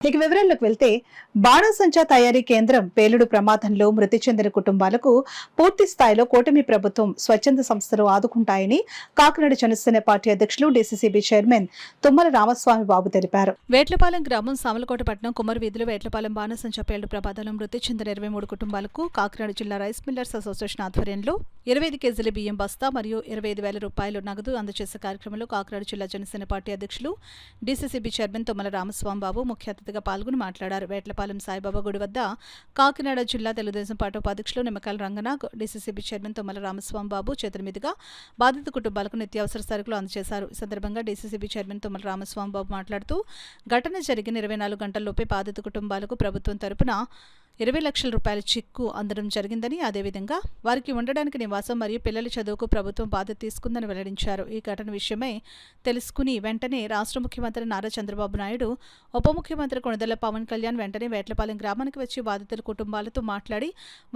ఇక వివరాల్లోకి వెళ్తే బాణసంచా తయారీ కేంద్రం పేలుడు ప్రమాదంలో మృతి చెందిన కుటుంబాలకు పూర్తి స్థాయిలో కూటమి ప్రభుత్వం స్వచ్ఛంద సంస్థలు ఆదుకుంటాయని కాకినాడ జనసేన పార్టీ అధ్యక్షులు డీసీసీబీ చైర్మన్ తుమ్మల రామస్వామి బాబు తెలిపారు. వేట్లపాలెం గ్రామం సామలకోటపట్నం కుమ్మరి వీధిలో వేట్లపాలెం బాణసంచా పేలుడు ప్రమాదంలో మృతి చెందిన 23 కుటుంబాలకు కాకినాడ జిల్లా రైస్ మిల్లర్స్ అసోసియేషన్ ఆధ్వర్యంలో 25 కేజీల బియ్యం బస్తా మరియు 25,000 రూపాయలు నగదు అందజేసే కార్యక్రమంలో కాకినాడ జిల్లా జనసేన పార్టీ అధ్యక్షులు డీసీసీబీ చైర్మన్ తుమ్మల రామస్వామి బాబు ముఖ్య అతిథిగా పాల్గొని మాట్లాడారు. వేట్లపాలెం సాయిబాబా గుడి వద్ద కాకినాడ జిల్లా తెలుగుదేశం పార్టీ ఉపాధ్యక్షులు నిమ్మకాయల రంగన డీసీసీబీ చైర్మన్ తుమ్మల రామస్వామి బాబు చేతుల మీదుగా బాధిత కుటుంబాలకు నిత్యావసర సరుకులు అందజేశారు. ఈ సందర్భంగా డీసీసీబీ చైర్మన్ తుమ్మల రామస్వామి బాబు మాట్లాడుతూ ఘటన జరిగిన 24 గంటల్లోపే బాధిత కుటుంబాలకు ప్రభుత్వం తరపున 20 లక్షల రూపాయల చెక్కు అందడం జరిగిందని, అదేవిధంగా వారికి ఉండడానికి నివాసం మరియు పిల్లల చదువుకు ప్రభుత్వం బాధ్యత తీసుకుందని వెల్లడించారు. ఈ ఘటన విషయమై తెలుసుకుని వెంటనే రాష్ట్ర ముఖ్యమంత్రి నారా చంద్రబాబు నాయుడు, ఉప ముఖ్యమంత్రి కొణిదెల పవన్ కళ్యాణ్ వెంటనే వేట్లపాలెం గ్రామానికి వచ్చి బాధితుల కుటుంబాలతో మాట్లాడి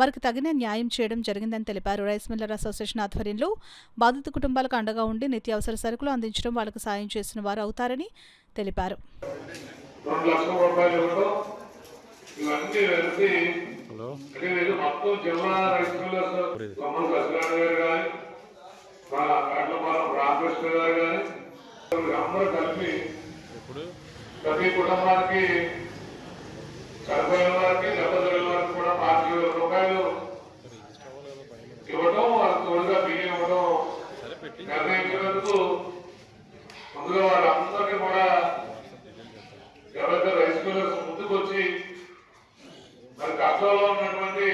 వారికి తగిన న్యాయం చేయడం జరిగిందని తెలిపారు. రైస్ మిల్లర్ అసోసియేషన్ ఆధ్వర్యంలో బాధిత కుటుంబాలకు అండగా ఉండి నిత్యావసర సరుకులు అందించడం, వాళ్లకు సాయం చేసిన వారు అవుతారని తెలిపారు. ఇవన్నీ కలిసి అంటే మీరు మొత్తం జిల్లా రైస్ మిల్లర్స్ కొమ్మల సత్యనారాయణ గారు కానీ మన కట్లపాలెం రామకృష్ణ గారు కానీ అందరూ కలిపి ప్రతి కుటుంబానికి చనిపోయిన వారికి దెబ్బతిన వారికి కూడా 5,000 రూపాయలు ఇవ్వడం, వాళ్ళకి తోడుగా బియ్యం ఇవ్వడం నిర్ణయించినందుకు ముందుగా వాళ్ళందరికీ కూడా ఎవరైతే రైస్ మిల్లర్స్ ముందుకు వచ్చి మరి కష్టంలో ఉన్నటువంటి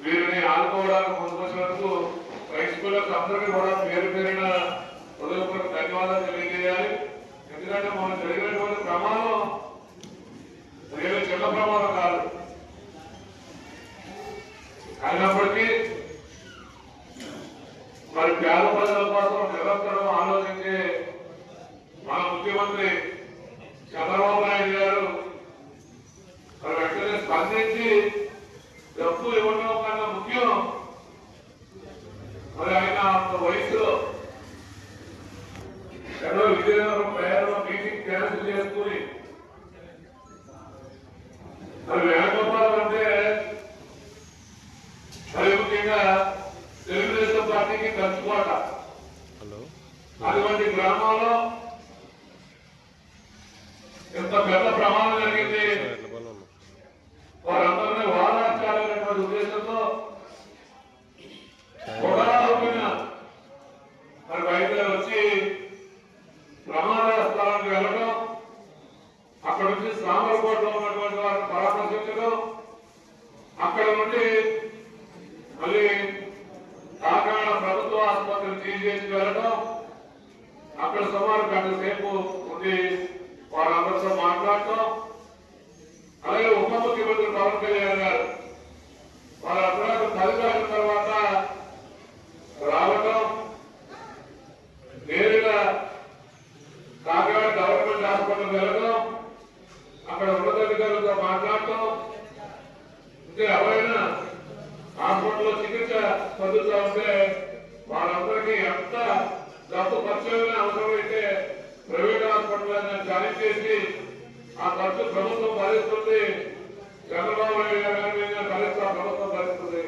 వీరిని ఆదుకోవడానికి ముందుకొచ్చినందుకు రైస్ మిల్లర్స్ అందరికీ కూడా పేరు పేరిన హృదయపూర్వక ధన్యవాదాలు తెలియజేయాలి. ఎందుకంటే మనం జరిగినటువంటి ప్రమాదం ఏదో చిన్న ప్రమాదం కాదు. అయినప్పటికీ మరి పేద ప్రజల కోసం నిరంతరం ఆలోచించే మన ముఖ్యమంత్రి చంద్రబాబు నాయుడు గారు మరి వెంటనే స్పందించి డబ్బు ఇవ్వడం కన్నా ముఖ్యం మరి ఆయన అంత వయసులో ఎన్నో విజయనగరం ప్రయాణంలో మీటింగ్ క్యాన్సిల్ చేసుకుని మరి వేణుగోపాల్ అంటే మరి ముఖ్యంగా తెలుగుదేశం పార్టీకి ఖర్చుకోట అటువంటి గ్రామాల్లో ఎంత పెద్ద ప్రమాదం జరిగింది. వారందరినీ వాదాచాలనేటువంటి ఉద్దేశంతో మరి బయట వచ్చి ప్రమాద స్థలానికి వెళ్ళడం, అక్కడ నుంచి సామర్లకోటలో ఉన్నటువంటి వారిని పరామర్శించడం, అక్కడ నుండి మళ్ళీ కాకినాడ ప్రభుత్వ ఆసుపత్రిని తీసేసి వెళ్ళడం, అక్కడ సుమారు గంట సేపు ఉండి వారందరితో మాట్లాడటం, అలాగే ఉప ముఖ్యమంత్రి పవన్ కళ్యాణ్ గారు వాళ్ళందరూ కలిసి తర్వాత రావడం, నేరుగా కాకినాడ గవర్నమెంట్ హాస్పిటల్ వెళ్ళడం, అక్కడ ఉన్నతాధికారులతో మాట్లాడటం, ఇంకా ఎవరైనా హాస్పిటల్లో చికిత్స పొందుతూ ఉంటే వాళ్ళందరికీ ఎంత డబ్బు ఖర్చు అవసరమైతే ప్రైవేట్ హాస్పిటల్ జాయిన్ చేసి ఆ ఖర్చు ప్రభుత్వం భరిస్తుంది. చంద్రబాబు నాయుడు గారి భరిస్తా ప్రభుత్వం భరిస్తుంది.